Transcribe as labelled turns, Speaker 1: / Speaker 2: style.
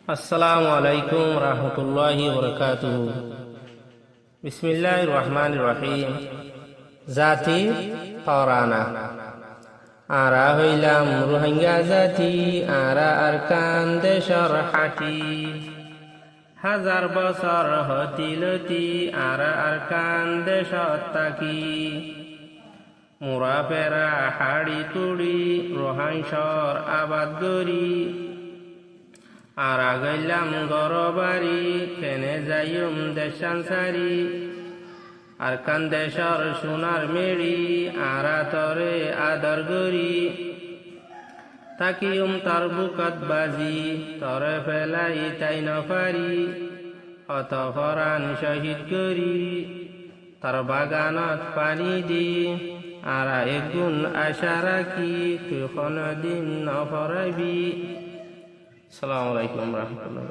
Speaker 1: আসসালামু আলাইকুম রহমতুল্লাহি বরকাতুহু। বিসমিল্লাহির রহমানির রহিম। জাতি তরানা। আরা হইলাম রোহিঙ্গা জাতি, আরা আরকান দেশর হাটি। হাজার বছর হতিলতি আরা আরকান দেশত তাকি। মুরা পেরা হাড়ি তুড়ি রোহাংসর আবাদ গরি। আরা গইলাম গরবারি কেনে যাইম দেশান সারি। আরকান দেশর সোনার মেড়ি আরা তরে আদর গরি। তাকিয়ম তার বুকত বাজি তরে ফেলাই তাই নফারি। অত ফরান শহীদ করি তার বাগানত পানি দি। আরা এগুন আশা রাখি তুই কোনদিন নফরাবি। আসসালামু আলাইকুম রহমতুল্লাহ।